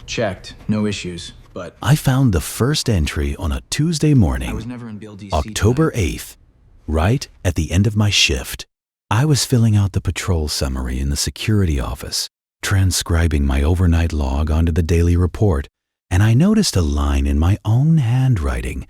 checked, no issues, but I found the first entry on a Tuesday I was morning, never in Bill DC October tonight. 8th, right at the end of my shift. I was filling out the patrol summary in the security office, transcribing my overnight log onto the daily report, and I noticed a line in my own handwriting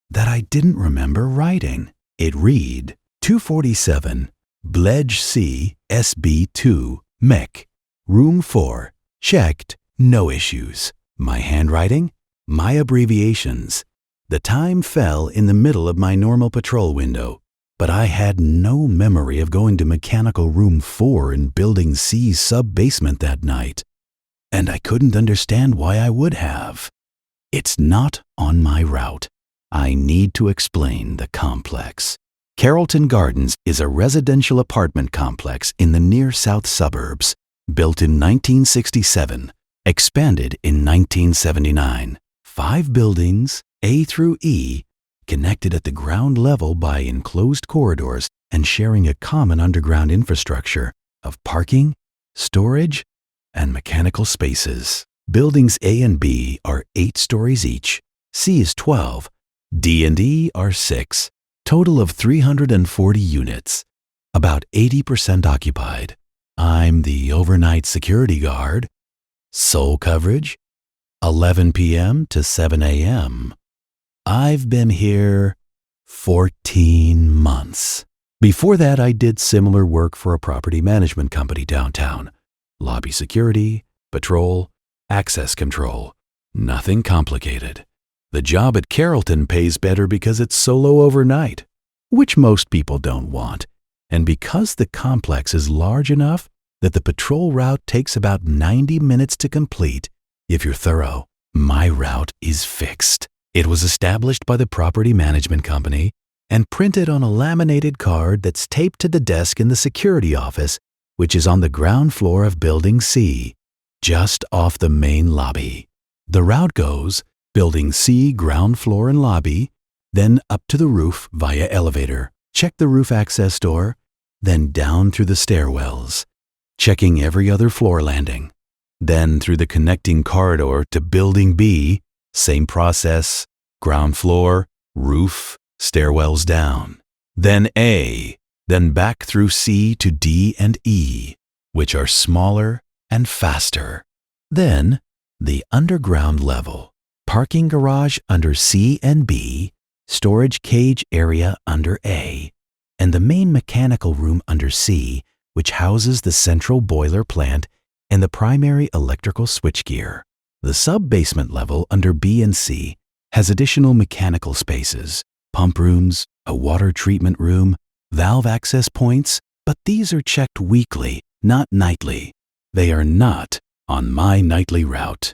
that I didn't remember writing. It read, 247, Bledge C, SB2, Mech, Room 4, checked, no issues. My handwriting? My abbreviations. The time fell in the middle of my normal patrol window, but I had no memory of going to Mechanical Room 4 in Building C's sub-basement that night, and I couldn't understand why I would have. It's not on my route. I need to explain the complex. Carrollton Gardens is a residential apartment complex in the near south suburbs, built in 1967, expanded in 1979. 5 buildings, A through E, connected at the ground level by enclosed corridors and sharing a common underground infrastructure of parking, storage, and mechanical spaces. Buildings A and B are 8 stories each. C is 12. D and E are 6. Total of 340 units, about 80% occupied. I'm the overnight security guard. Sole coverage, 11 p.m. to 7 a.m. I've been here 14 months. Before that, I did similar work for a property management company downtown. Lobby security, patrol, access control. Nothing complicated. The job at Carrollton pays better because it's solo overnight, which most people don't want, and because the complex is large enough that the patrol route takes about 90 minutes to complete if you're thorough. My route is fixed. It was established by the property management company and printed on a laminated card that's taped to the desk in the security office, which is on the ground floor of Building C, just off the main lobby. The route goes Building C, ground floor and lobby, then up to the roof via elevator. Check the roof access door, then down through the stairwells, checking every other floor landing. Then through the connecting corridor to Building B, same process, ground floor, roof, stairwells down. Then A, then back through C to D and E, which are smaller and faster. Then the underground level. Parking garage under C and B, storage cage area under A, and the main mechanical room under C, which houses the central boiler plant and the primary electrical switchgear. The sub-basement level under B and C has additional mechanical spaces, pump rooms, a water treatment room, valve access points, but these are checked weekly, not nightly. They are not on my nightly route.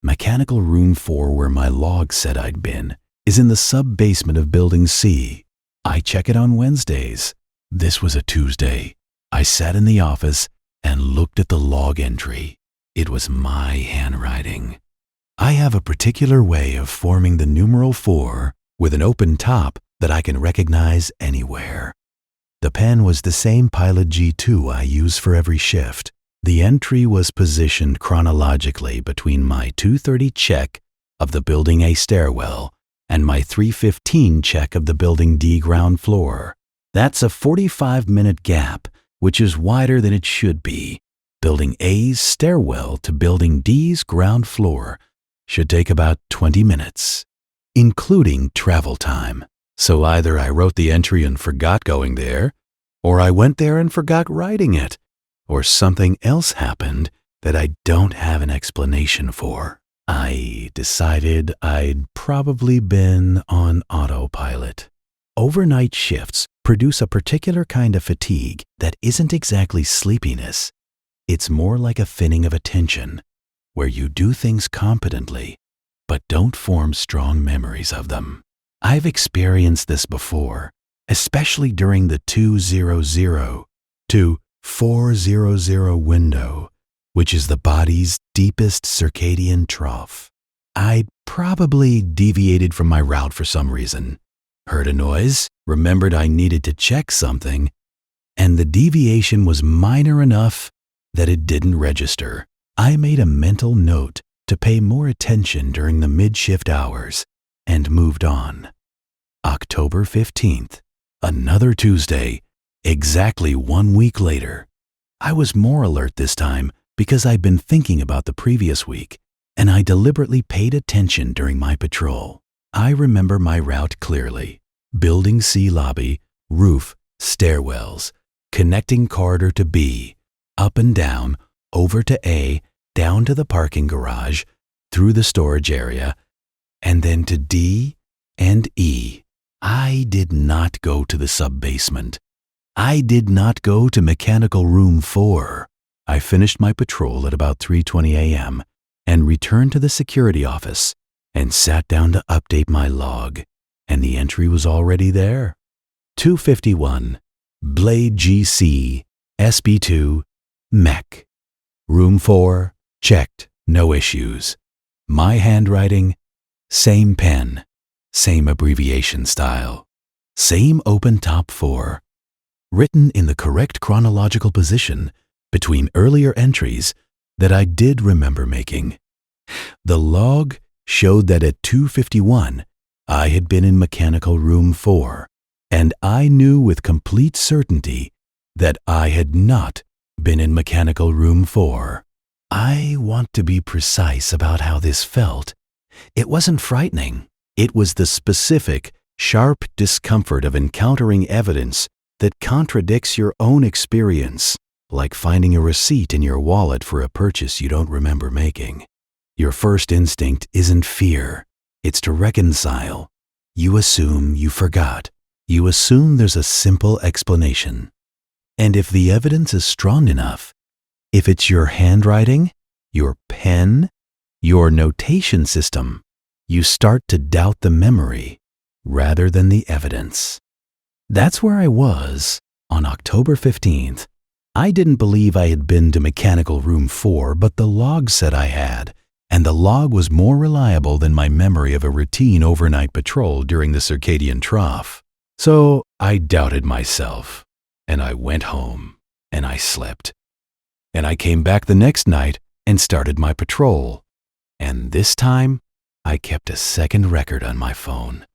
Mechanical Room 4, where my log said I'd been, is in the sub-basement of Building C. I check it on Wednesdays. This was a Tuesday. I sat in the office and looked at the log entry. It was my handwriting. I have a particular way of forming the numeral 4 with an open top that I can recognize anywhere. The pen was the same Pilot G2 I use for every shift. The entry was positioned chronologically between my 2:30 check of the Building A stairwell and my 3:15 check of the Building D ground floor. That's a 45-minute gap, which is wider than it should be. Building A's stairwell to Building D's ground floor should take about 20 minutes, including travel time. So either I wrote the entry and forgot going there, or I went there and forgot writing it, or something else happened that I don't have an explanation for. I decided I'd probably been on autopilot. Overnight shifts produce a particular kind of fatigue that isn't exactly sleepiness. It's more like a thinning of attention, where you do things competently, but don't form strong memories of them. I've experienced this before, especially during the 2:00 to 4:00 window, which is the body's deepest circadian trough. I'd probably deviated from my route for some reason, heard a noise, remembered I needed to check something, and the deviation was minor enough that it didn't register. I made a mental note to pay more attention during the mid-shift hours and moved on. October 15th, another Tuesday, exactly 1 week later. I was more alert this time because I'd been thinking about the previous week, and I deliberately paid attention during my patrol. I remember my route clearly. Building C lobby, roof, stairwells, connecting corridor to B, up and down, over to A, down to the parking garage, through the storage area, and then to D and E. I did not go to the sub-basement. I did not go to mechanical room 4. I finished my patrol at about 3:20 a.m. and returned to the security office and sat down to update my log, and the entry was already there. 251, Blade GC, SB2, Mech. Room 4, checked, no issues. My handwriting, same pen, same abbreviation style, same open top 4, written in the correct chronological position between earlier entries that I did remember making. The log showed that at 2:51, I had been in mechanical room 4, and I knew with complete certainty that I had not been in mechanical room 4. I want to be precise about how this felt. It wasn't frightening. It was the specific, sharp discomfort of encountering evidence that contradicts your own experience, like finding a receipt in your wallet for a purchase you don't remember making. Your first instinct isn't fear, it's to reconcile. You assume you forgot. You assume there's a simple explanation. And if the evidence is strong enough, if it's your handwriting, your pen, your notation system, you start to doubt the memory rather than the evidence. That's where I was on October 15th. I didn't believe I had been to mechanical room 4, but the log said I had, and the log was more reliable than my memory of a routine overnight patrol during the circadian trough. So I doubted myself, and I went home, and I slept. And I came back the next night and started my patrol. And this time, I kept a second record on my phone.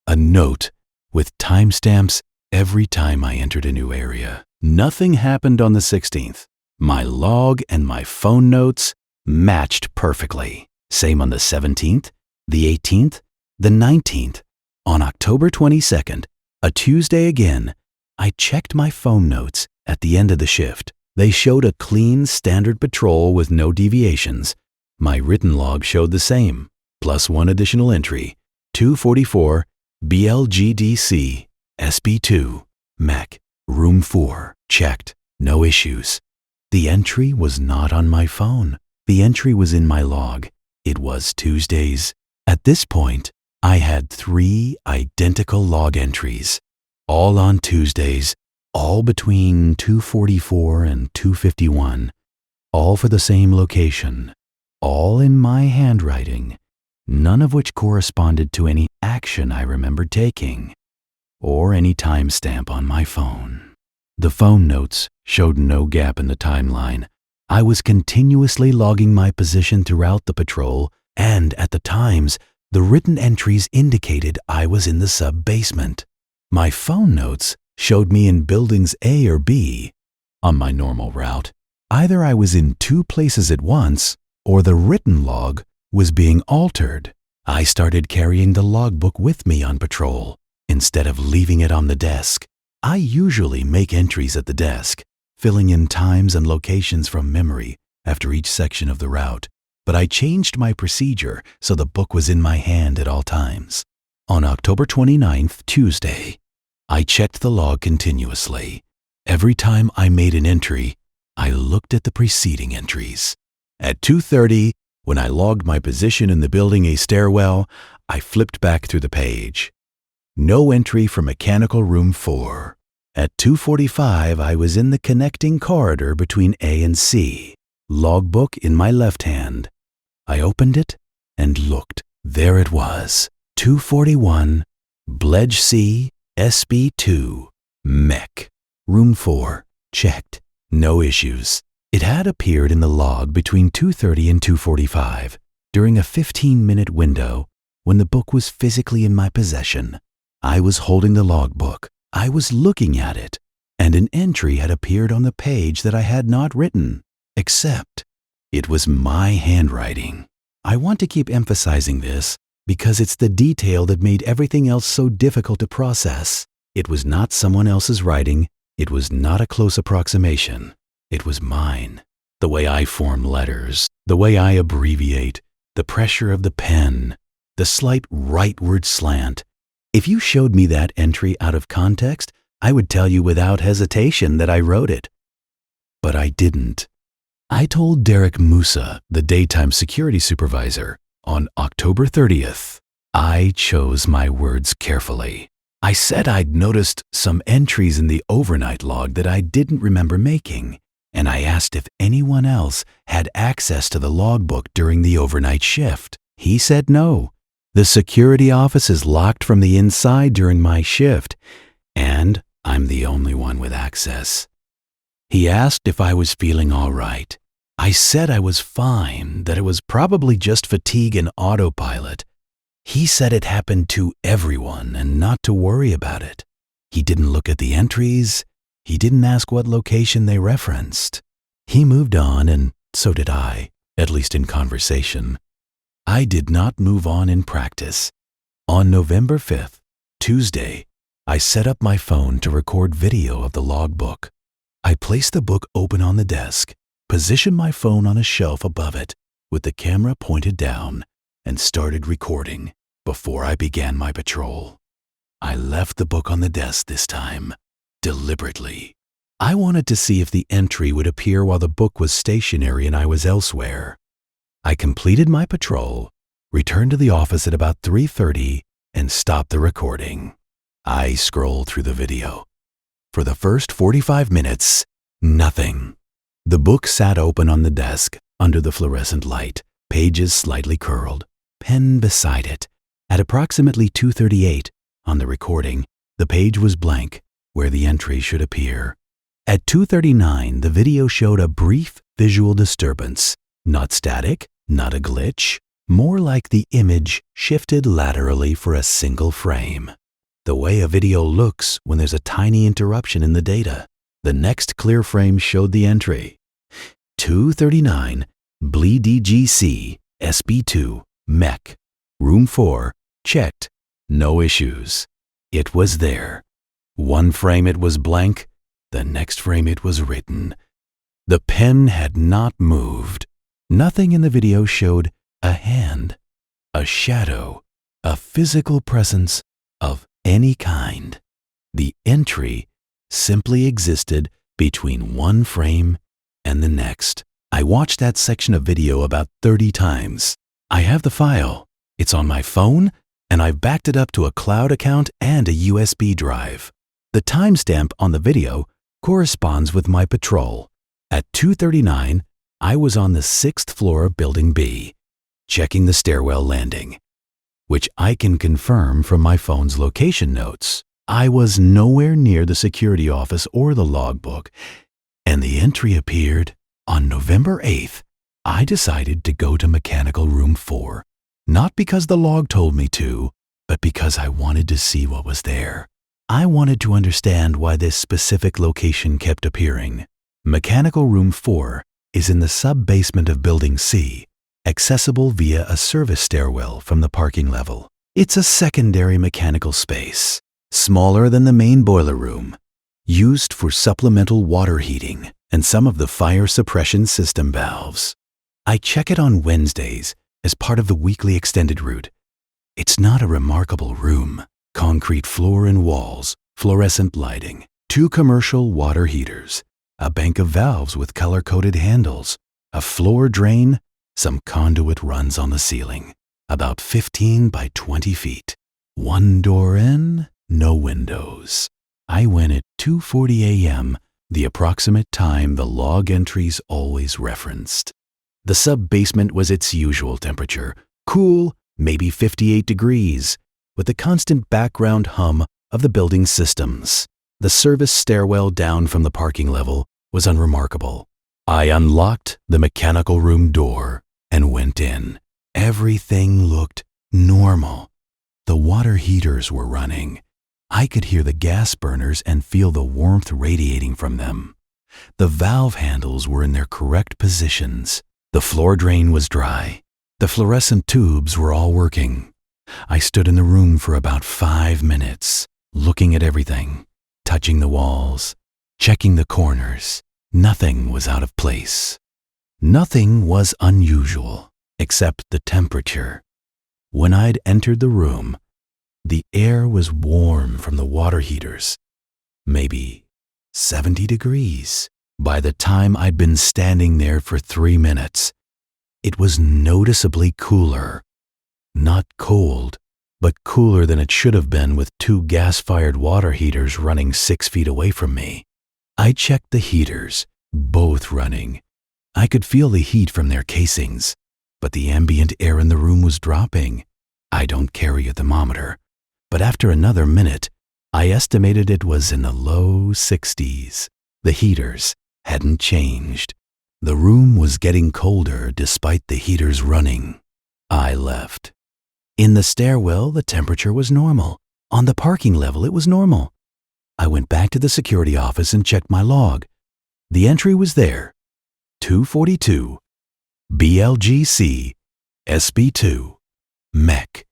A note with timestamps every time I entered a new area. Nothing happened on the 16th. My log and my phone notes matched perfectly. Same on the 17th, the 18th, the 19th. On October 22nd, a Tuesday again, I checked my phone notes at the end of the shift. They showed a clean, standard patrol with no deviations. My written log showed the same, plus one additional entry, 244 BLGDC, SB2, Mech, Room 4, checked, no issues. The entry was not on my phone. The entry was in my log. It was Tuesdays. At this point, I had 3 identical log entries, all on Tuesdays, all between 2:44 and 2:51, all for the same location, all in my handwriting, none of which corresponded to any action I remembered taking, or any timestamp on my phone. The phone notes showed no gap in the timeline. I was continuously logging my position throughout the patrol, and at the times, the written entries indicated I was in the sub-basement. My phone notes showed me in buildings A or B. On my normal route, either I was in 2 places at once, or the written log was being altered. I started carrying the logbook with me on patrol, instead of leaving it on the desk. I usually make entries at the desk, filling in times and locations from memory after each section of the route, but I changed my procedure so the book was in my hand at all times. On October 29th, Tuesday, I checked the log continuously. Every time I made an entry, I looked at the preceding entries. At 2:30, when I logged my position in the building A stairwell, I flipped back through the page. No entry for mechanical room 4. At 2:45, I was in the connecting corridor between A and C, logbook in my left hand. I opened it and looked. There it was, 241, Bledge C, SB2, Mech, Room 4, checked, no issues. It had appeared in the log between 2:30 and 2:45 during a 15-minute window when the book was physically in my possession. I was holding the logbook. I was looking at it, and an entry had appeared on the page that I had not written, except it was my handwriting. I want to keep emphasizing this because it's the detail that made everything else so difficult to process. It was not someone else's writing. It was not a close approximation. It was mine. The way I form letters, the way I abbreviate, the pressure of the pen, the slight rightward slant. If you showed me that entry out of context, I would tell you without hesitation that I wrote it. But I didn't. I told Derek Musa, the daytime security supervisor, on October 30th. I chose my words carefully. I said I'd noticed some entries in the overnight log that I didn't remember making, and I asked if anyone else had access to the logbook during the overnight shift. He said no. The security office is locked from the inside during my shift, and I'm the only one with access. He asked if I was feeling all right. I said I was fine, that it was probably just fatigue and autopilot. He said it happened to everyone and not to worry about it. He didn't look at the entries. He didn't ask what location they referenced. He moved on, and so did I, at least in conversation. I did not move on in practice. On November 5th, Tuesday, I set up my phone to record video of the logbook. I placed the book open on the desk, positioned my phone on a shelf above it with the camera pointed down, and started recording before I began my patrol. I left the book on the desk this time, deliberately. I wanted to see if the entry would appear while the book was stationary and I was elsewhere. I completed my patrol, returned to the office at about 3:30, and stopped the recording. I scrolled through the video. For the first 45 minutes, nothing. The book sat open on the desk under the fluorescent light, pages slightly curled, pen beside it. At approximately 2:38 on the recording, the page was blank where the entry should appear. At 2:39, the video showed a brief visual disturbance, not static, not a glitch, more like the image shifted laterally for a single frame. The way a video looks when there's a tiny interruption in the data. The next clear frame showed the entry. 2:39, BLEDGC, SB2, MEC, Room 4, checked, no issues. It was there. One frame it was blank, the next frame it was written. The pen had not moved. Nothing in the video showed a hand, a shadow, a physical presence of any kind. The entry simply existed between one frame and the next. I watched that section of video about 30 times. I have the file. It's on my phone, and I've backed it up to a cloud account and a USB drive. The timestamp on the video corresponds with my patrol. At 2:39, I was on the 6th floor of Building B, checking the stairwell landing, which I can confirm from my phone's location notes. I was nowhere near the security office or the logbook, and the entry appeared on November 8th. I decided to go to Mechanical Room 4, not because the log told me to, but because I wanted to see what was there. I wanted to understand why this specific location kept appearing. Mechanical Room 4 is in the sub-basement of Building C, accessible via a service stairwell from the parking level. It's a secondary mechanical space, smaller than the main boiler room, used for supplemental water heating and some of the fire suppression system valves. I check it on Wednesdays as part of the weekly extended route. It's not a remarkable room. Concrete floor and walls, fluorescent lighting, 2 commercial water heaters, a bank of valves with color-coded handles, a floor drain, some conduit runs on the ceiling, about 15 by 20 feet. One door in, no windows. I went at 2:40 a.m., the approximate time the log entries always referenced. The sub-basement was its usual temperature, cool, maybe 58 degrees, with the constant background hum of the building's systems. The service stairwell down from the parking level was unremarkable. I unlocked the mechanical room door and went in. Everything looked normal. The water heaters were running. I could hear the gas burners and feel the warmth radiating from them. The valve handles were in their correct positions. The floor drain was dry. The fluorescent tubes were all working. I stood in the room for about 5 minutes, looking at everything, touching the walls, checking the corners. Nothing was out of place. Nothing was unusual, except the temperature. When I'd entered the room, the air was warm from the water heaters, maybe 70 degrees. By the time I'd been standing there for 3 minutes, it was noticeably cooler. Not cold, but cooler than it should have been with 2 gas-fired water heaters running 6 feet away from me. I checked the heaters, both running. I could feel the heat from their casings, but the ambient air in the room was dropping. I don't carry a thermometer, but after another minute, I estimated it was in the low 60s. The heaters hadn't changed. The room was getting colder despite the heaters running. I left. In the stairwell, the temperature was normal. On the parking level, it was normal. I went back to the security office and checked my log. The entry was there. 242, BLGC, SB2, MEC.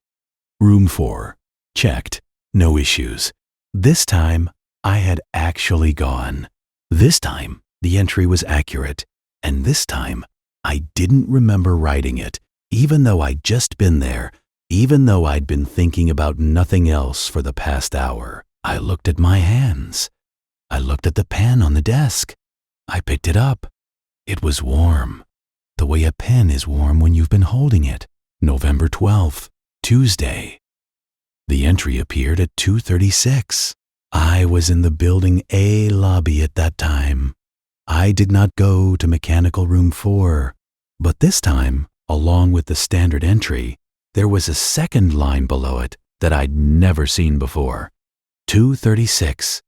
Room 4. Checked. No issues. This time, I had actually gone. This time, the entry was accurate. And this time, I didn't remember writing it, even though I'd just been there, even though I'd been thinking about nothing else for the past hour. I looked at my hands. I looked at the pen on the desk. I picked it up. It was warm, the way a pen is warm when you've been holding it. November 12th, Tuesday. The entry appeared at 2:36. I was in the Building A lobby at that time. I did not go to Mechanical Room 4, but this time, along with the standard entry, there was a second line below it that I'd never seen before. 2:36,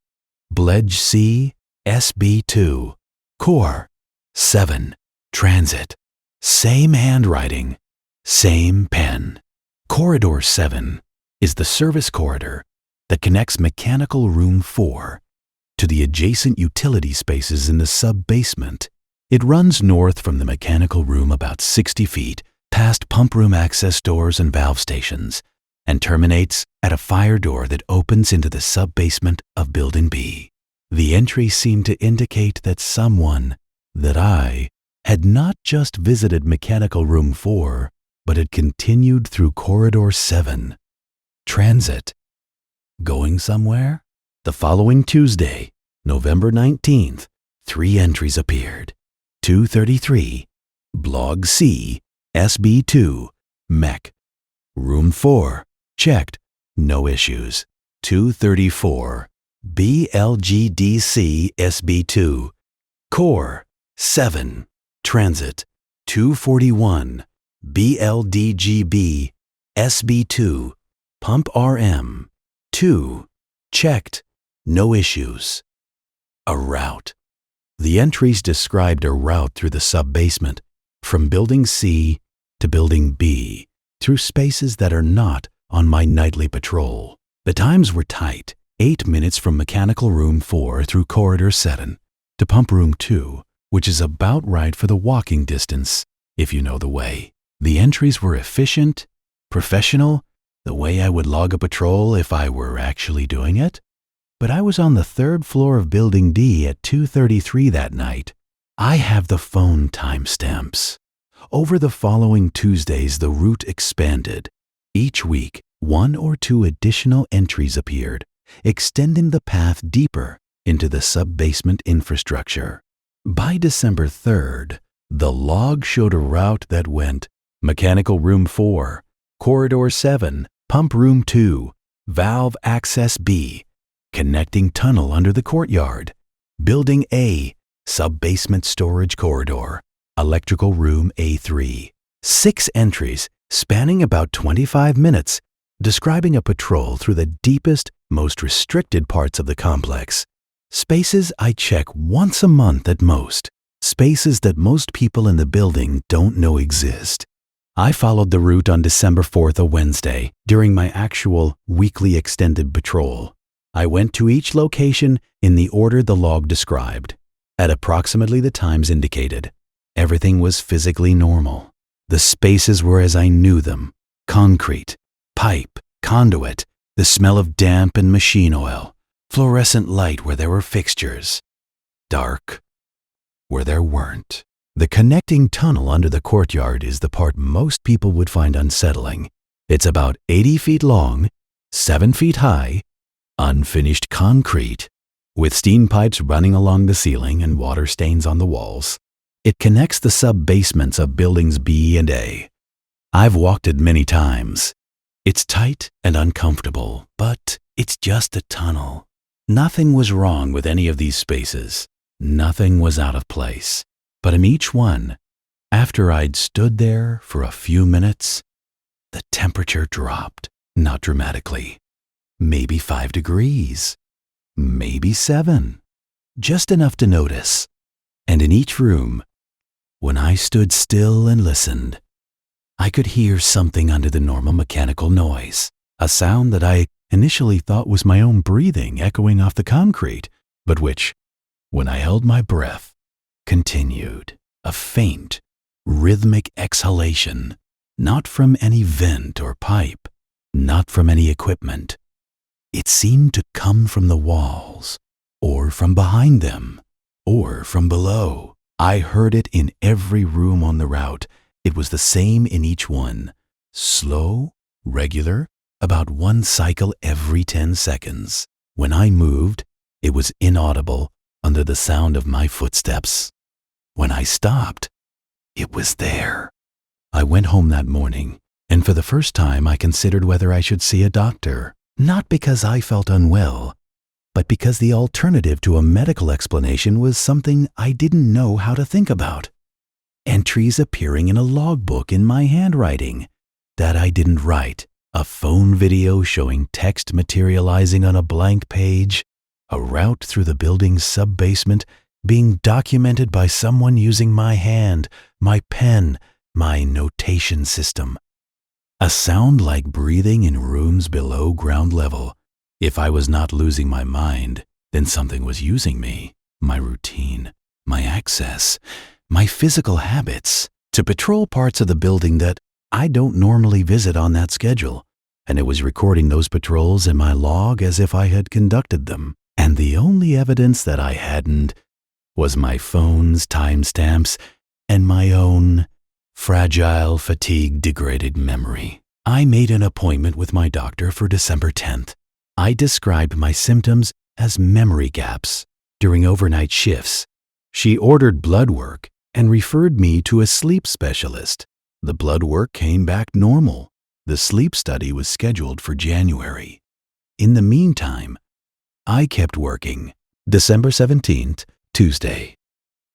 Bledge C, SB2, Core, 7, Transit. Same handwriting, same pen. Corridor 7 is the service corridor that connects Mechanical Room 4 to the adjacent utility spaces in the sub-basement. It runs north from the mechanical room about 60 feet, past pump room access doors and valve stations, and terminates at a fire door that opens into the sub-basement of Building B. The entry seemed to indicate that someone, that I, had not just visited Mechanical Room 4, but had continued through Corridor 7. Transit. Going somewhere? The following Tuesday, November 19th, 3 entries appeared. 2:33, Blog C, SB2, MEC. Room 4, checked, no issues. 2:34, BLGDC, SB2, Core, 7, Transit. 2:41, BLDGB, SB2, Pump RM, 2, checked, no issues. A route. The entries described a route through the sub-basement, from Building C to Building B, through spaces that are not on my nightly patrol. The times were tight, 8 minutes from Mechanical Room 4 through Corridor 7 to Pump Room 2, which is about right for the walking distance, if you know the way. The entries were efficient, professional, the way I would log a patrol if I were actually doing it. But I was on the 3rd floor of Building D at 2:33 that night. I have the phone timestamps. Over the following Tuesdays, the route expanded. Each week, 1 or 2 additional entries appeared, extending the path deeper into the sub-basement infrastructure. By December 3rd, the log showed a route that went Mechanical Room 4, Corridor 7, Pump Room 2, Valve Access B, Connecting Tunnel under the courtyard, Building A, Sub-basement Storage Corridor, Electrical Room A3. 6 entries spanning about 25 minutes, describing a patrol through the deepest, most restricted parts of the complex. Spaces I check once a month at most. spaces that most people in the building don't know exist. I followed the route on December 4th, a Wednesday, during my actual weekly extended patrol. I went to each location in the order the log described, at approximately the times indicated. Everything was physically normal. The spaces were as I knew them: concrete, pipe, conduit, the smell of damp and machine oil, fluorescent light where there were fixtures, dark where there weren't. The connecting tunnel under the courtyard is the part most people would find unsettling. It's about 80 feet long, 7 feet high, unfinished concrete, with steam pipes running along the ceiling and water stains on the walls. It connects the sub-basements of buildings B and A. I've walked it many times. It's tight and uncomfortable, but it's just a tunnel. Nothing was wrong with any of these spaces. Nothing was out of place. But in each one, after I'd stood there for a few minutes, the temperature dropped, not dramatically. Maybe 5 degrees, maybe 7, just enough to notice. And in each room, when I stood still and listened, I could hear something under the normal mechanical noise, a sound that I initially thought was my own breathing echoing off the concrete, but which, when I held my breath, continued, a faint, rhythmic exhalation, not from any vent or pipe, not from any equipment. It seemed to come from the walls, or from behind them, or from below. I heard it in every room on the route. It was the same in each one. Slow, regular, about one cycle every 10 seconds. When I moved, it was inaudible under the sound of my footsteps. When I stopped, it was there. I went home that morning, and for the first time I considered whether I should see a doctor, not because I felt unwell, but because the alternative to a medical explanation was something I didn't know how to think about. Entries appearing in a logbook in my handwriting that I didn't write, a phone video showing text materializing on a blank page, a route through the building's sub-basement being documented by someone using my hand, my pen, my notation system. A sound like breathing in rooms below ground level. If I was not losing my mind, then something was using me, my routine, my access, my physical habits, to patrol parts of the building that I don't normally visit on that schedule, and it was recording those patrols in my log as if I had conducted them. And the only evidence that I hadn't was my phone's timestamps and my own fragile, fatigue-degraded memory. I made an appointment with my doctor for December 10th. I described my symptoms as memory gaps during overnight shifts. She ordered blood work and referred me to a sleep specialist. The blood work came back normal. The sleep study was scheduled for January. In the meantime, I kept working. December 17th, Tuesday.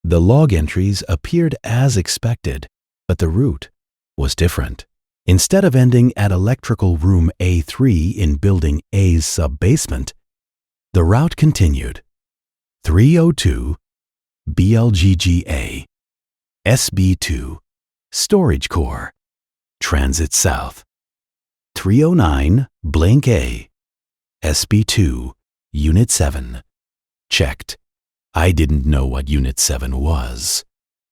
The log entries appeared as expected, but the route was different. Instead of ending at electrical room A3 in building A's sub-basement, the route continued. 302, BLGGA, SB2, Storage Core, Transit South. 309, blank A, SB2, Unit 7. Checked. I didn't know what Unit 7 was.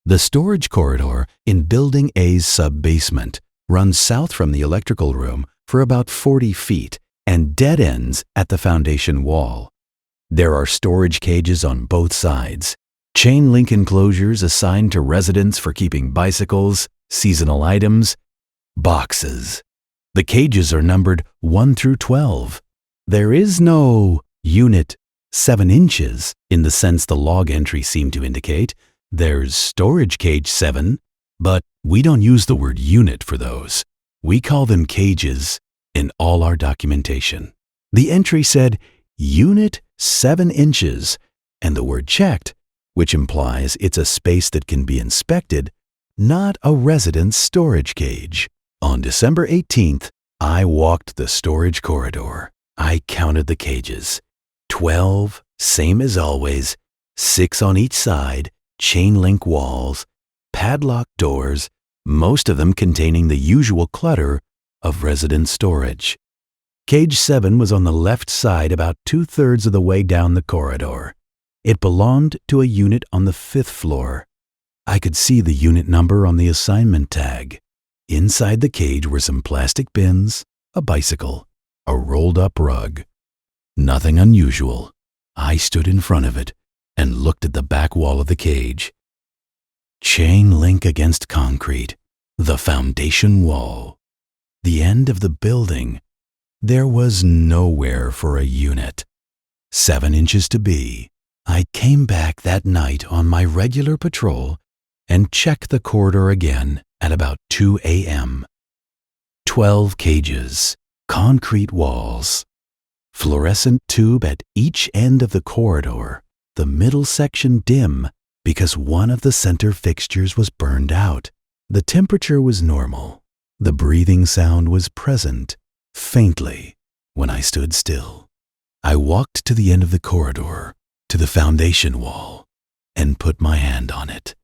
The storage corridor in Building A's sub-basement runs south from the electrical room for about 40 feet and dead ends at the foundation wall. There are storage cages on both sides, chain link enclosures assigned to residents for keeping bicycles, seasonal items, boxes. The cages are numbered 1 through 12. There is no Unit 7 inches in the sense the log entry seemed to indicate. There's storage cage 7, but we don't use the word unit for those. We call them cages in all our documentation. The entry said Unit 7 inches and the word checked, which implies it's a space that can be inspected, not a resident's storage cage. On December 18th, I walked the storage corridor. I counted the cages. 12, same as always, 6 on each side, chain link walls, padlocked doors, most of them containing the usual clutter of resident storage. Cage 7 was on the left side about 2/3 of the way down the corridor. It belonged to a unit on the 5th floor. I could see the unit number on the assignment tag. Inside the cage were some plastic bins, a bicycle, a rolled-up rug. Nothing unusual. I stood in front of it and looked at the back wall of the cage. Chain link against concrete, the foundation wall. The end of the building. There was nowhere for a unit. 7 inches to be. I came back that night on my regular patrol and checked the corridor again at about 2 a.m. 12 cages, concrete walls, fluorescent tube at each end of the corridor, the middle section dim because one of the center fixtures was burned out. The temperature was normal. The breathing sound was present, faintly, when I stood still. I walked to the end of the corridor, to the foundation wall, and put my hand on it.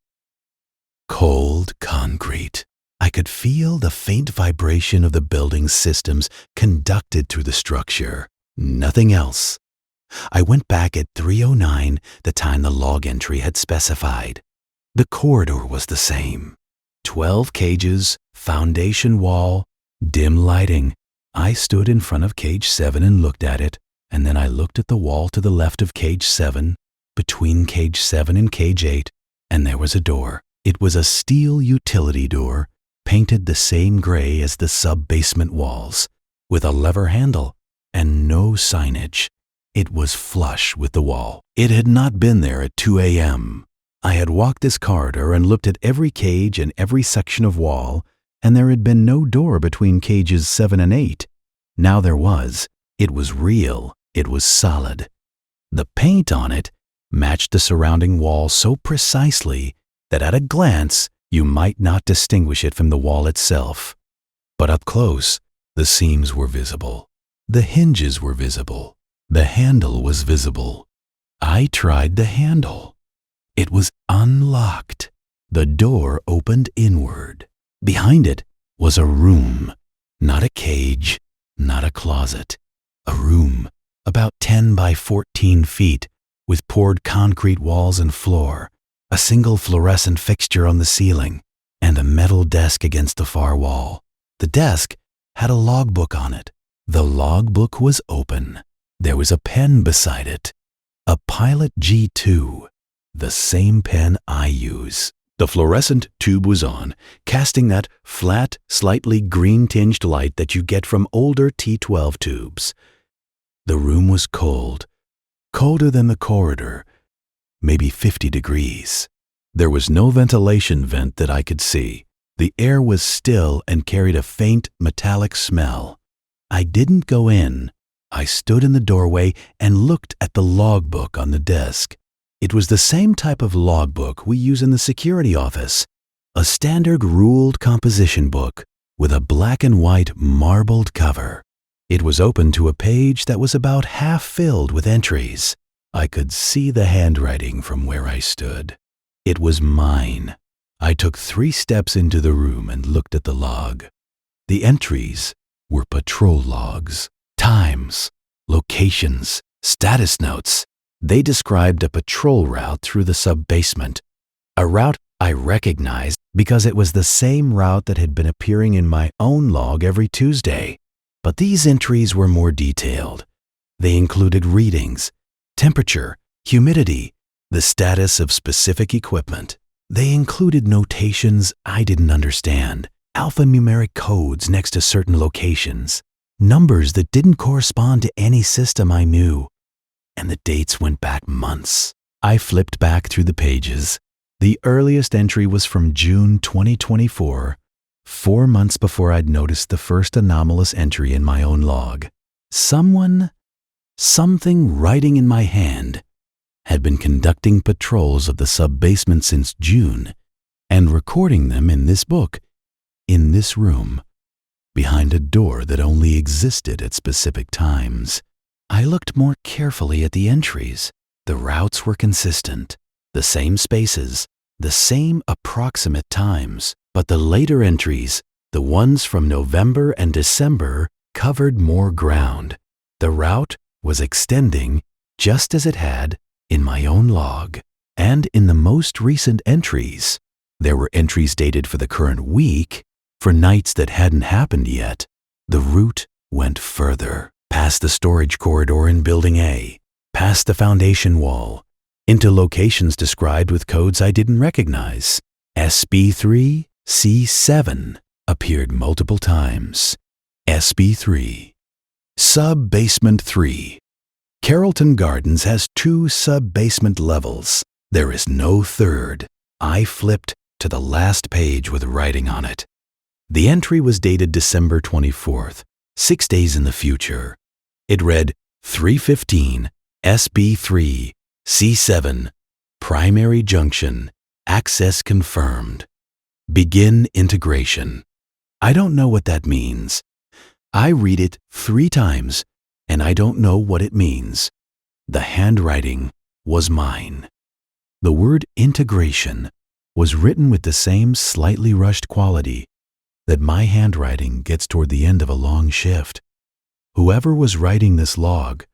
Cold concrete. I could feel the faint vibration of the building's systems conducted through the structure. Nothing else. I went back at 3:09, the time the log entry had specified. The corridor was the same. 12 cages, foundation wall, dim lighting. I stood in front of cage 7 and looked at it, and then I looked at the wall to the left of cage 7, between cage 7 and cage 8, and there was a door. It was a steel utility door, painted the same gray as the sub-basement walls, with a lever handle and no signage. It was flush with the wall. It had not been there at 2 a.m. I had walked this corridor and looked at every cage and every section of wall, and there had been no door between cages 7 and 8. Now there was. It was real. It was solid. The paint on it matched the surrounding wall so precisely that at a glance you might not distinguish it from the wall itself. But up close, the seams were visible. The hinges were visible. The handle was visible. I tried the handle. It was unlocked. The door opened inward. Behind it was a room, not a cage, not a closet. A room about 10 by 14 feet with poured concrete walls and floor, a single fluorescent fixture on the ceiling, and a metal desk against the far wall. The desk had a logbook on it. The logbook was open. There was a pen beside it, a Pilot G2, the same pen I use. The fluorescent tube was on, casting that flat, slightly green-tinged light that you get from older T12 tubes. The room was cold, colder than the corridor, maybe 50 degrees. There was no ventilation vent that I could see. The air was still and carried a faint, metallic smell. I didn't go in. I stood in the doorway and looked at the logbook on the desk. It was the same type of logbook we use in the security office, a standard ruled composition book with a black and white marbled cover. It was open to a page that was about half filled with entries. I could see the handwriting from where I stood. It was mine. I took 3 steps into the room and looked at the log. The entries were patrol logs, times, locations, status notes. They described a patrol route through the sub-basement, a route I recognized because it was the same route that had been appearing in my own log every Tuesday. But these entries were more detailed. They included readings, temperature, humidity, the status of specific equipment. They included notations I didn't understand, alphanumeric codes next to certain locations, numbers that didn't correspond to any system I knew, and the dates went back months. I flipped back through the pages. The earliest entry was from June 2024, 4 months before I'd noticed the first anomalous entry in my own log. Something writing in my hand, had been conducting patrols of the sub-basement since June and recording them in this book, in this room, behind a door that only existed at specific times. I looked more carefully at the entries. The routes were consistent. The the same spaces, the same approximate times, but the later entries, the ones from November and December, covered more ground. The route was extending just as it had in my own log. And in the most recent entries, there were entries dated for the current week, for nights that hadn't happened yet. The route went further, past the storage corridor in Building A, past the foundation wall, into locations described with codes I didn't recognize. SB3, C7 appeared multiple times. SB3. Sub-basement 3. Carrollton Gardens has 2 sub-basement levels. There is no third. I flipped to the last page with writing on it. The entry was dated December 24th, 6 days in the future. It read 315 SB3 C7 Primary Junction Access Confirmed. Begin integration. I don't know what that means. I read it 3 times and I don't know what it means. The handwriting was mine. The word integration was written with the same slightly rushed quality that my handwriting gets toward the end of a long shift. Whoever was writing this log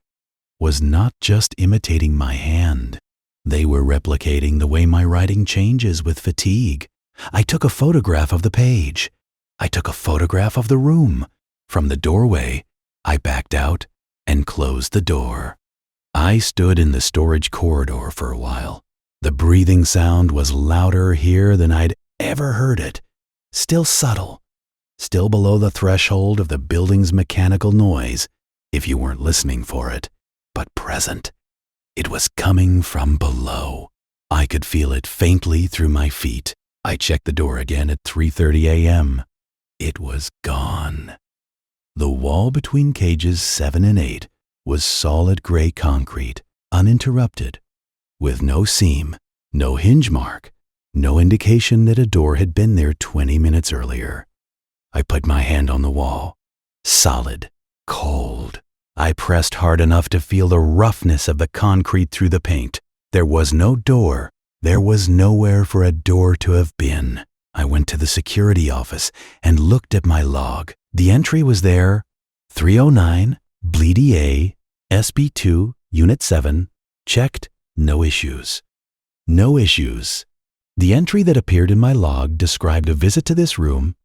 was not just imitating my hand. They were replicating the way my writing changes with fatigue. I took a photograph of the page. I took a photograph of the room. From the doorway, I backed out and closed the door. I stood in the storage corridor for a while. The breathing sound was louder here than I'd ever heard it. Still subtle. Still below the threshold of the building's mechanical noise, if you weren't listening for it, but present. It was coming from below. I could feel it faintly through my feet. I checked the door again at 3:30 a.m. It was gone. The wall between cages 7 and 8 was solid gray concrete, uninterrupted, with no seam, no hinge mark, no indication that a door had been there 20 minutes earlier. I put my hand on the wall. Solid, cold. I pressed hard enough to feel the roughness of the concrete through the paint. There was no door. There was nowhere for a door to have been. I went to the security office and looked at my log. The entry was there, 309, Bleedy A, SB2, Unit 7, checked, no issues. No issues. The entry that appeared in my log described a visit to this room,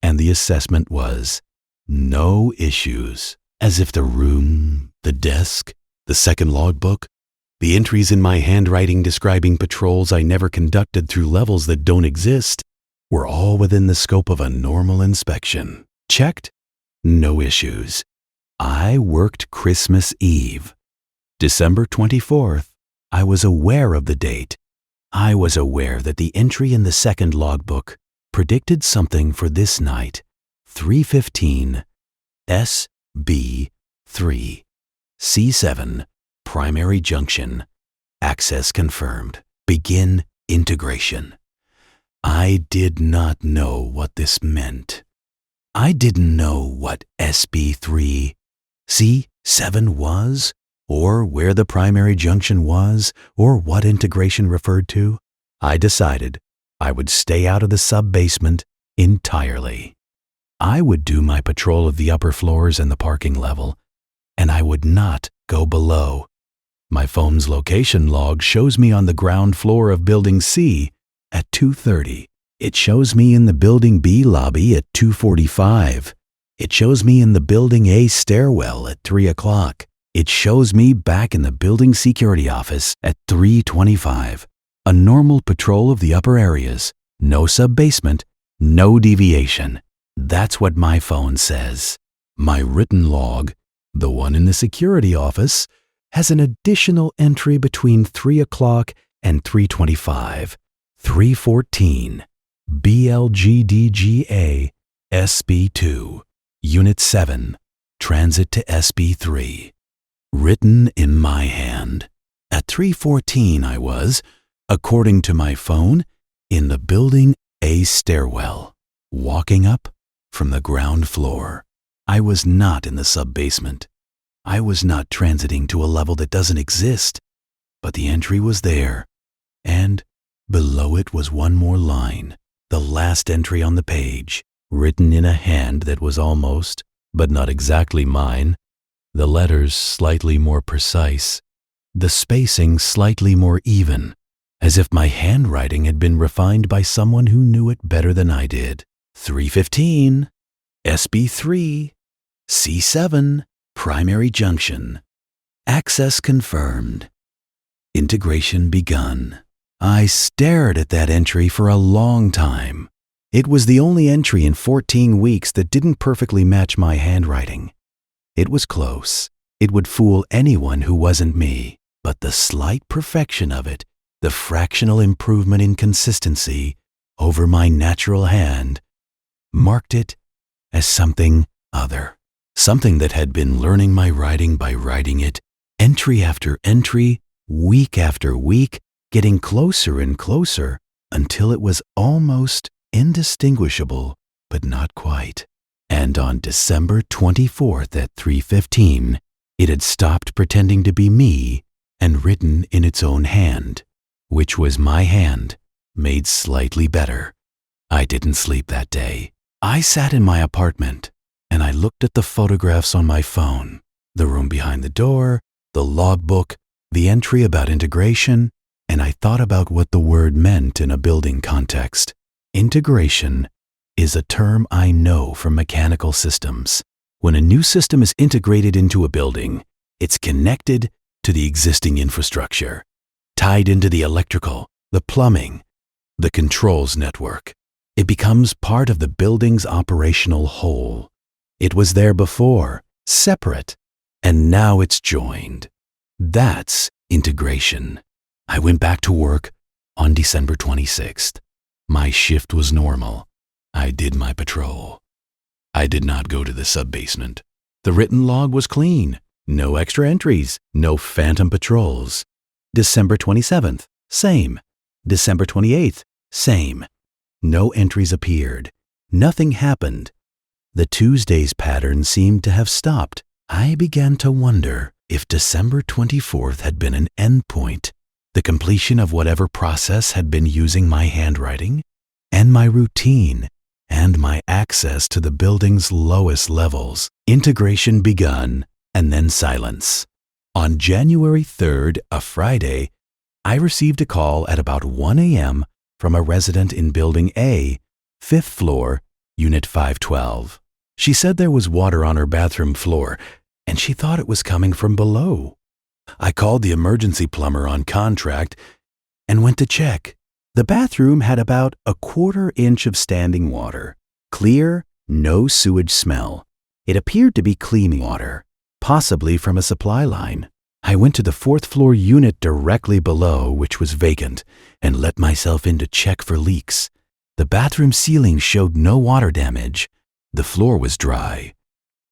and the assessment was no issues. As if the room, the desk, the second logbook, the entries in my handwriting describing patrols I never conducted through levels that don't exist, were all within the scope of a normal inspection. Checked, no issues. I worked Christmas Eve. December 24th, I was aware of the date. I was aware that the entry in the second logbook predicted something for this night, 315 SB3 C7 Primary Junction Access Confirmed. Begin integration. I did not know what this meant. I didn't know what SB3 C7 was, or where the primary junction was, or what integration referred to. I decided I would stay out of the sub-basement entirely. I would do my patrol of the upper floors and the parking level, and I would not go below. My phone's location log shows me on the ground floor of Building C at 2:30. It shows me in the Building B lobby at 2:45. It shows me in the Building A stairwell at 3 o'clock. It shows me back in the Building security office at 3:25. A normal patrol of the upper areas, no sub-basement, no deviation. That's what my phone says. My written log, the one in the security office, has an additional entry between 3 o'clock and 3:25. 314, BLGDGA, SB2, Unit 7, Transit to SB3. Written in my hand. At 3:14 I was, according to my phone, in the Building A stairwell, walking up from the ground floor. I was not in the sub-basement. I was not transiting to a level that doesn't exist, but the entry was there, And below it was one more line, the last entry on the page, written in a hand that was almost, but not exactly mine, the letters slightly more precise, the spacing slightly more even, as if my handwriting had been refined by someone who knew it better than I did. 315, SB3, C7, primary junction. Access confirmed. Integration begun. I stared at that entry for a long time. It was the only entry in 14 weeks that didn't perfectly match my handwriting. It was close. It would fool anyone who wasn't me. But the slight perfection of it, the fractional improvement in consistency over my natural hand, marked it as something other. Something that had been learning my writing by writing it, entry after entry, week after week, getting closer and closer until it was almost indistinguishable, but not quite. And on December 24th at 3:15, it had stopped pretending to be me and written in its own hand, which was my hand, made slightly better. I didn't sleep that day. I sat in my apartment, and I looked at the photographs on my phone, the room behind the door, the logbook, the entry about integration, and I thought about what the word meant in a building context. Integration is a term I know from mechanical systems. When a new system is integrated into a building, it's connected to the existing infrastructure, tied into the electrical, the plumbing, the controls network. It becomes part of the building's operational whole. It was there before, separate, and now it's joined. That's integration. I went back to work on December 26th. My shift was normal. I did my patrol. I did not go to the sub-basement. The written log was clean. No extra entries, no phantom patrols. December 27th, same. December 28th, same. No entries appeared. Nothing happened. The Tuesday's pattern seemed to have stopped. I began to wonder if December 24th had been an endpoint, the completion of whatever process had been using my handwriting, and my routine, and my access to the building's lowest levels. Integration begun, and then silence. On January 3rd, a Friday, I received a call at about 1 a.m. from a resident in Building A, 5th floor, Unit 512. She said there was water on her bathroom floor, and she thought it was coming from below. I called the emergency plumber on contract and went to check. The bathroom had about a 1/4 inch of standing water. Clear, no sewage smell. It appeared to be clean water, possibly from a supply line. I went to the 4th floor unit directly below, which was vacant, and let myself in to check for leaks. The bathroom ceiling showed no water damage. The floor was dry.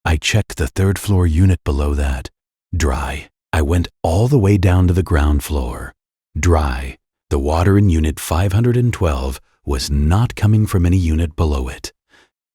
I checked the 3rd floor unit below that. Dry. I went all the way down to the ground floor. Dry. The water in unit 512 was not coming from any unit below it.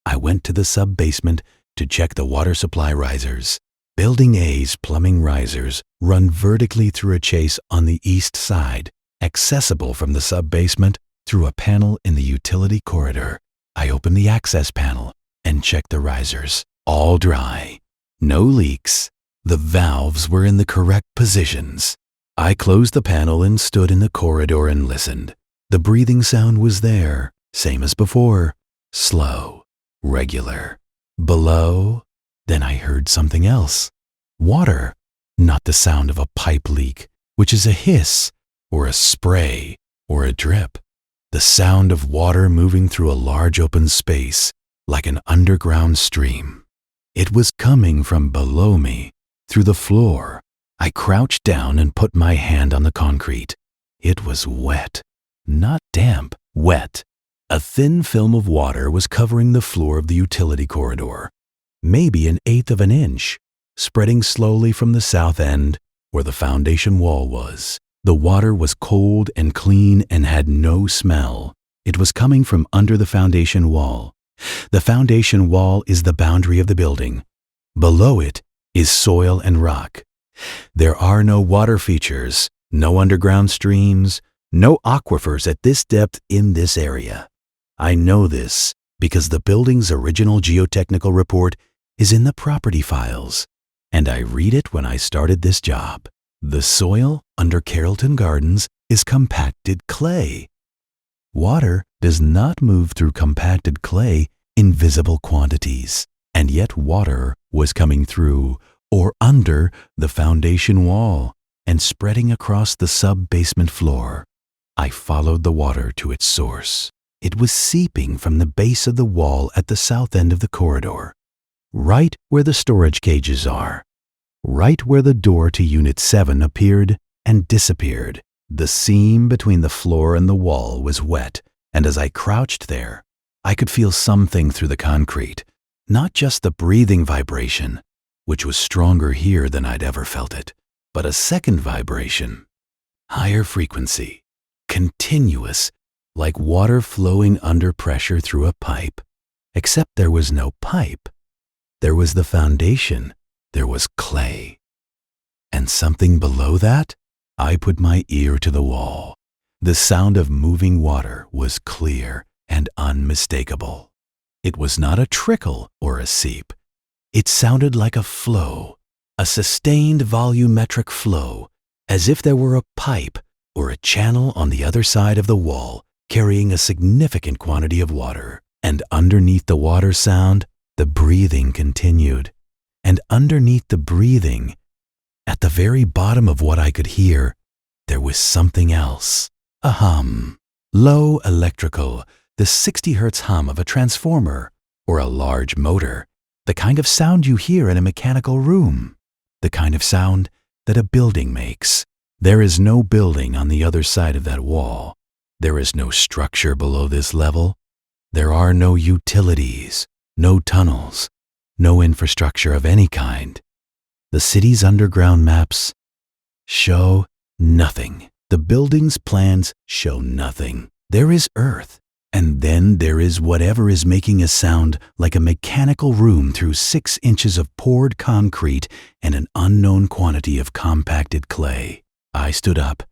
I went to the sub-basement to check the water supply risers. Building A's plumbing risers run vertically through a chase on the east side, accessible from the sub-basement through a panel in the utility corridor. I opened the access panel and checked the risers. All dry. No leaks. The valves were in the correct positions. I closed the panel and stood in the corridor and listened. The breathing sound was there, same as before. Slow, regular. Below, then I heard something else. Water, not the sound of a pipe leak, which is a hiss, or a spray, or a drip. The sound of water moving through a large open space, like an underground stream. It was coming from below me, through the floor. I crouched down and put my hand on the concrete. It was wet. Not damp, wet. A thin film of water was covering the floor of the utility corridor, maybe 1/8 of an inch, spreading slowly from the south end where the foundation wall was. The water was cold and clean and had no smell. It was coming from under the foundation wall. The foundation wall is the boundary of the building. Below it is soil and rock. There are no water features, no underground streams, No aquifers at this depth in this area. I know this because the building's original geotechnical report is in the property files, and I read it when I started this job. The soil under Carrollton Gardens is compacted clay. Water does not move through compacted clay in visible quantities, and yet water was coming through or under the foundation wall and spreading across the sub-basement floor. I followed the water to its source. It was seeping from the base of the wall at the south end of the corridor, right where the storage cages are, right where the door to Unit 7 appeared and disappeared. The seam between the floor and the wall was wet, and as I crouched there, I could feel something through the concrete, not just the breathing vibration, which was stronger here than I'd ever felt it, but a second vibration, higher frequency, continuous, like water flowing under pressure through a pipe, except there was no pipe. There was the foundation. There was clay. And something below that? I put my ear to the wall. The sound of moving water was clear and unmistakable. It was not a trickle or a seep. It sounded like a flow, a sustained volumetric flow, as if there were a pipe or a channel on the other side of the wall carrying a significant quantity of water. And underneath the water sound, the breathing continued. And underneath the breathing, at the very bottom of what I could hear, there was something else. A hum. Low electrical, the 60 hertz hum of a transformer or a large motor. The kind of sound you hear in a mechanical room. The kind of sound that a building makes. There is no building on the other side of that wall. There is no structure below this level. There are no utilities, no tunnels, no infrastructure of any kind. The city's underground maps show nothing. The building's plans show nothing. There is earth, and then there is whatever is making a sound like a mechanical room through 6 inches of poured concrete and an unknown quantity of compacted clay. I stood up.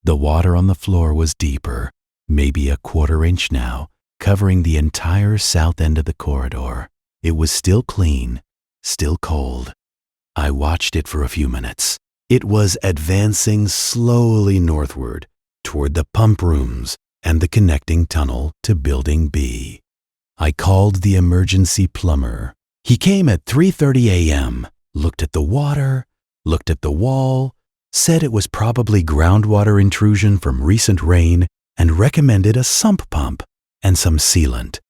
The water on the floor was deeper, maybe a 1/4 inch now, covering the entire south end of the corridor. It was still clean, still cold. I watched it for a few minutes. It was advancing slowly northward toward the pump rooms and the connecting tunnel to Building B. I called the emergency plumber. He came at 3:30 a.m., looked at the water, looked at the wall, said it was probably groundwater intrusion from recent rain, and recommended a sump pump and some sealant.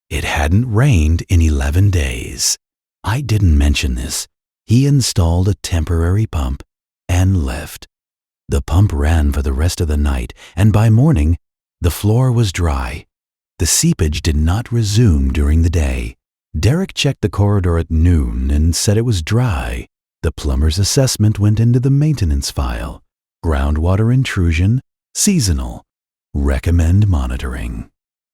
It hadn't rained in 11 days. I didn't mention this. He installed a temporary pump and left. The pump ran for the rest of the night, and by morning, the floor was dry. The seepage did not resume during the day. Derek checked the corridor at noon and said it was dry. The plumber's assessment went into the maintenance file. Groundwater intrusion, seasonal. Recommend monitoring.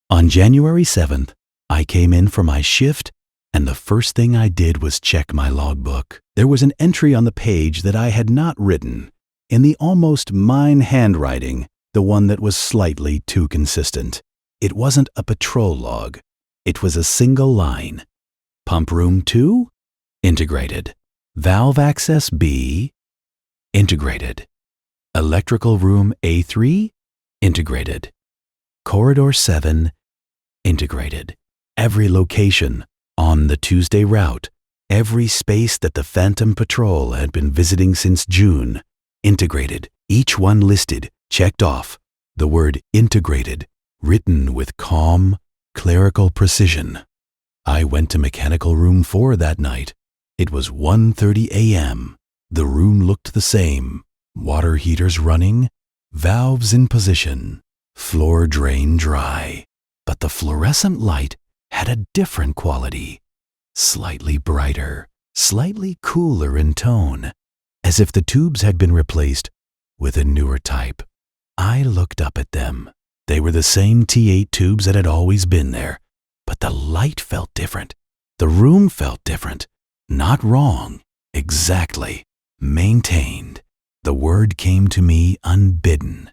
On January 7th, I came in for my shift, and the first thing I did was check my logbook. There was an entry on the page that I had not written, in the almost mine handwriting, the one that was slightly too consistent. It wasn't a patrol log. It was a single line. Pump room 2? Integrated. Valve access B? Integrated. Electrical room A3? Integrated. Corridor 7? Integrated. Every location on the Tuesday route, every space that the Phantom Patrol had been visiting since June, integrated. Each one listed, checked off. The word integrated, written with calm, clerical precision. I went to Mechanical Room 4 that night. It was 1:30 a.m. The room looked the same. Water heaters running, valves in position, floor drain dry. But the fluorescent light had a different quality. Slightly brighter, slightly cooler in tone, as if the tubes had been replaced with a newer type. I looked up at them. They were the same T8 tubes that had always been there, but the light felt different. The room felt different. Not wrong. Exactly. Maintained. The word came to me unbidden,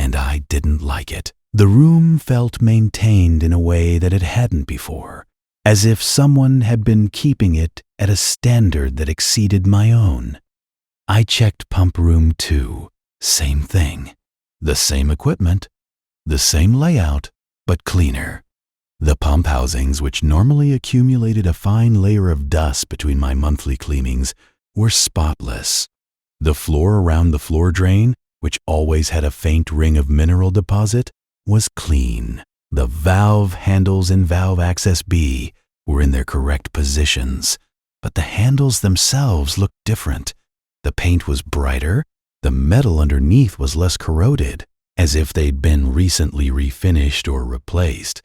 and I didn't like it. The room felt maintained in a way that it hadn't before, as if someone had been keeping it at a standard that exceeded my own. I checked pump room 2. Same thing. The same equipment, the same layout, but cleaner. The pump housings, which normally accumulated a fine layer of dust between my monthly cleanings, were spotless. The floor around the floor drain, which always had a faint ring of mineral deposit, was clean. The valve handles in valve access B were in their correct positions, but the handles themselves looked different. The paint was brighter, the metal underneath was less corroded, as if they'd been recently refinished or replaced.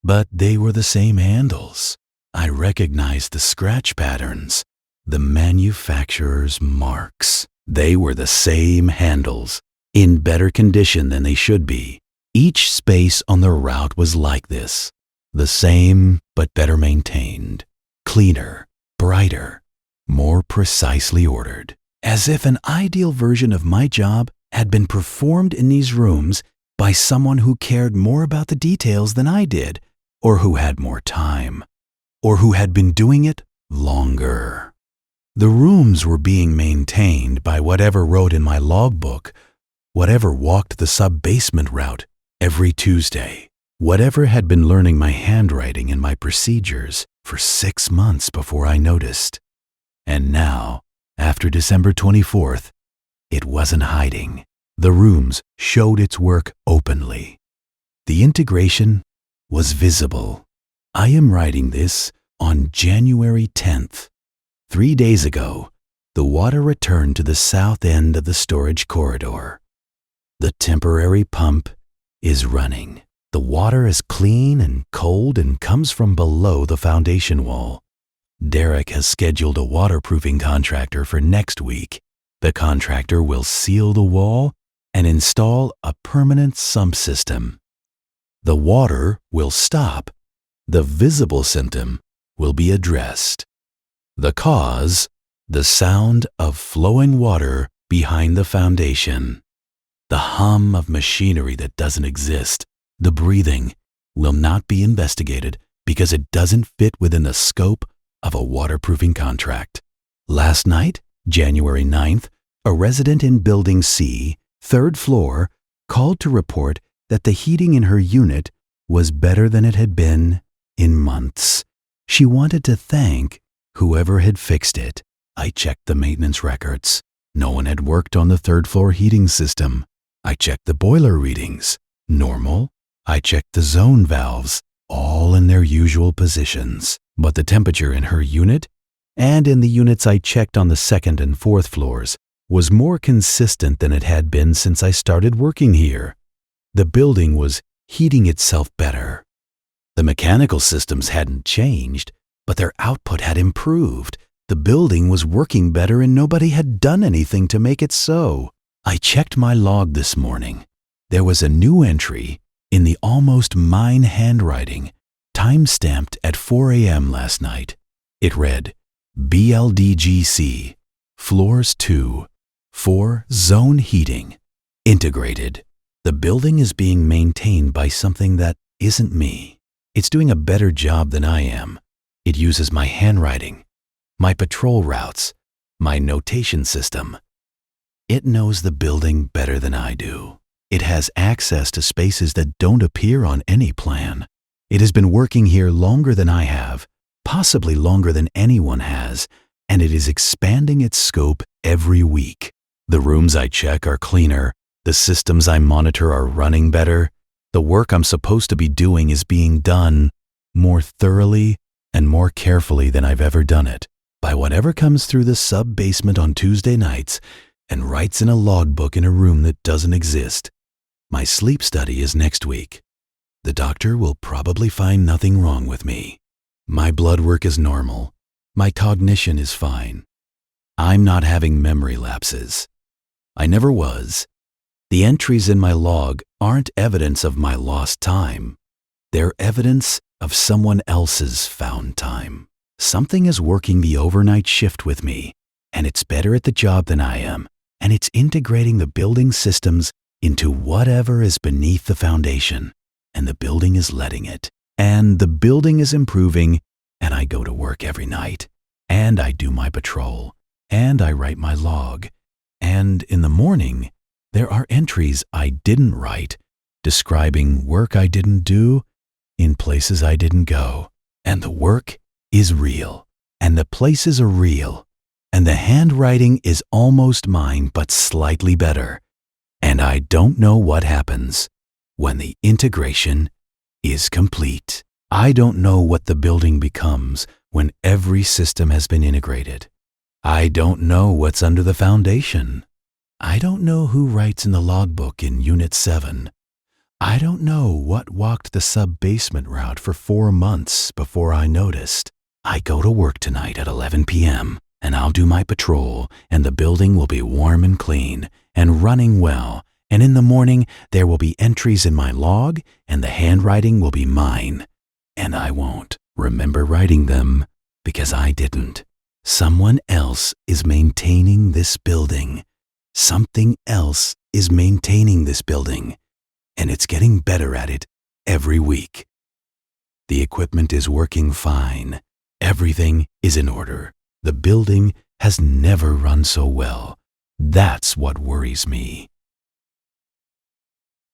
But they were the same handles. I recognized the scratch patterns, the manufacturer's marks. They were the same handles, in better condition than they should be. Each space on the route was like this, the same but better maintained, cleaner, brighter, more precisely ordered, as if an ideal version of my job had been performed in these rooms by someone who cared more about the details than I did, or who had more time, or who had been doing it longer. The rooms were being maintained by whatever wrote in my logbook, whatever walked the sub-basement route every Tuesday, whatever had been learning my handwriting and my procedures for 6 months before I noticed. And now, after December 24th, it wasn't hiding. The rooms showed its work openly. The integration was visible. I am writing this on January 10th. 3 days ago, the water returned to the south end of the storage corridor. The temporary pump is running. The water is clean and cold and comes from below the foundation wall. Derek has scheduled a waterproofing contractor for next week. The contractor will seal the wall and install a permanent sump system. The water will stop. The visible symptom will be addressed. The cause, the sound of flowing water behind the foundation. The hum of machinery that doesn't exist. The breathing will not be investigated because it doesn't fit within the scope of a waterproofing contract. Last night, January 9th, a resident in Building C, 3rd floor, called to report that the heating in her unit was better than it had been in months. She wanted to thank whoever had fixed it. I checked the maintenance records. No one had worked on the 3rd floor heating system. I checked the boiler readings. Normal. I checked the zone valves, all in their usual positions. But the temperature in her unit, and in the units I checked on the 2nd and 4th floors, was more consistent than it had been since I started working here. The building was heating itself better. The mechanical systems hadn't changed, but their output had improved. The building was working better and nobody had done anything to make it so. I checked my log this morning. There was a new entry in the almost mine handwriting, time-stamped at 4 a.m. last night. It read, BLDGC, Floors 2, 4 Zone Heating, Integrated. The building is being maintained by something that isn't me. It's doing a better job than I am. It uses my handwriting, my patrol routes, my notation system. It knows the building better than I do. It has access to spaces that don't appear on any plan. It has been working here longer than I have, possibly longer than anyone has, and it is expanding its scope every week. The rooms I check are cleaner. The systems I monitor are running better. The work I'm supposed to be doing is being done more thoroughly and more carefully than I've ever done it, by whatever comes through the sub-basement on Tuesday nights and writes in a logbook in a room that doesn't exist. My sleep study is next week. The doctor will probably find nothing wrong with me. My blood work is normal. My cognition is fine. I'm not having memory lapses. I never was. The entries in my log aren't evidence of my lost time. They're evidence of someone else's found time. Something is working the overnight shift with me, and it's better at the job than I am, and it's integrating the building systems into whatever is beneath the foundation, and the building is letting it. And the building is improving, and I go to work every night, and I do my patrol, and I write my log. And in the morning, there are entries I didn't write, describing work I didn't do in places I didn't go. And the work is real, and the places are real, and the handwriting is almost mine but slightly better. And I don't know what happens when the integration is complete. I don't know what the building becomes when every system has been integrated. I don't know what's under the foundation. I don't know who writes in the logbook in Unit 7. I don't know what walked the sub-basement route for 4 months before I noticed. I go to work tonight at 11 p.m., and I'll do my patrol, and the building will be warm and clean and running well, and in the morning there will be entries in my log, and the handwriting will be mine. And I won't remember writing them because I didn't. Someone else is maintaining this building. Something else is maintaining this building, and it's getting better at it every week. The equipment is working fine. Everything is in order. The building has never run so well. That's what worries me.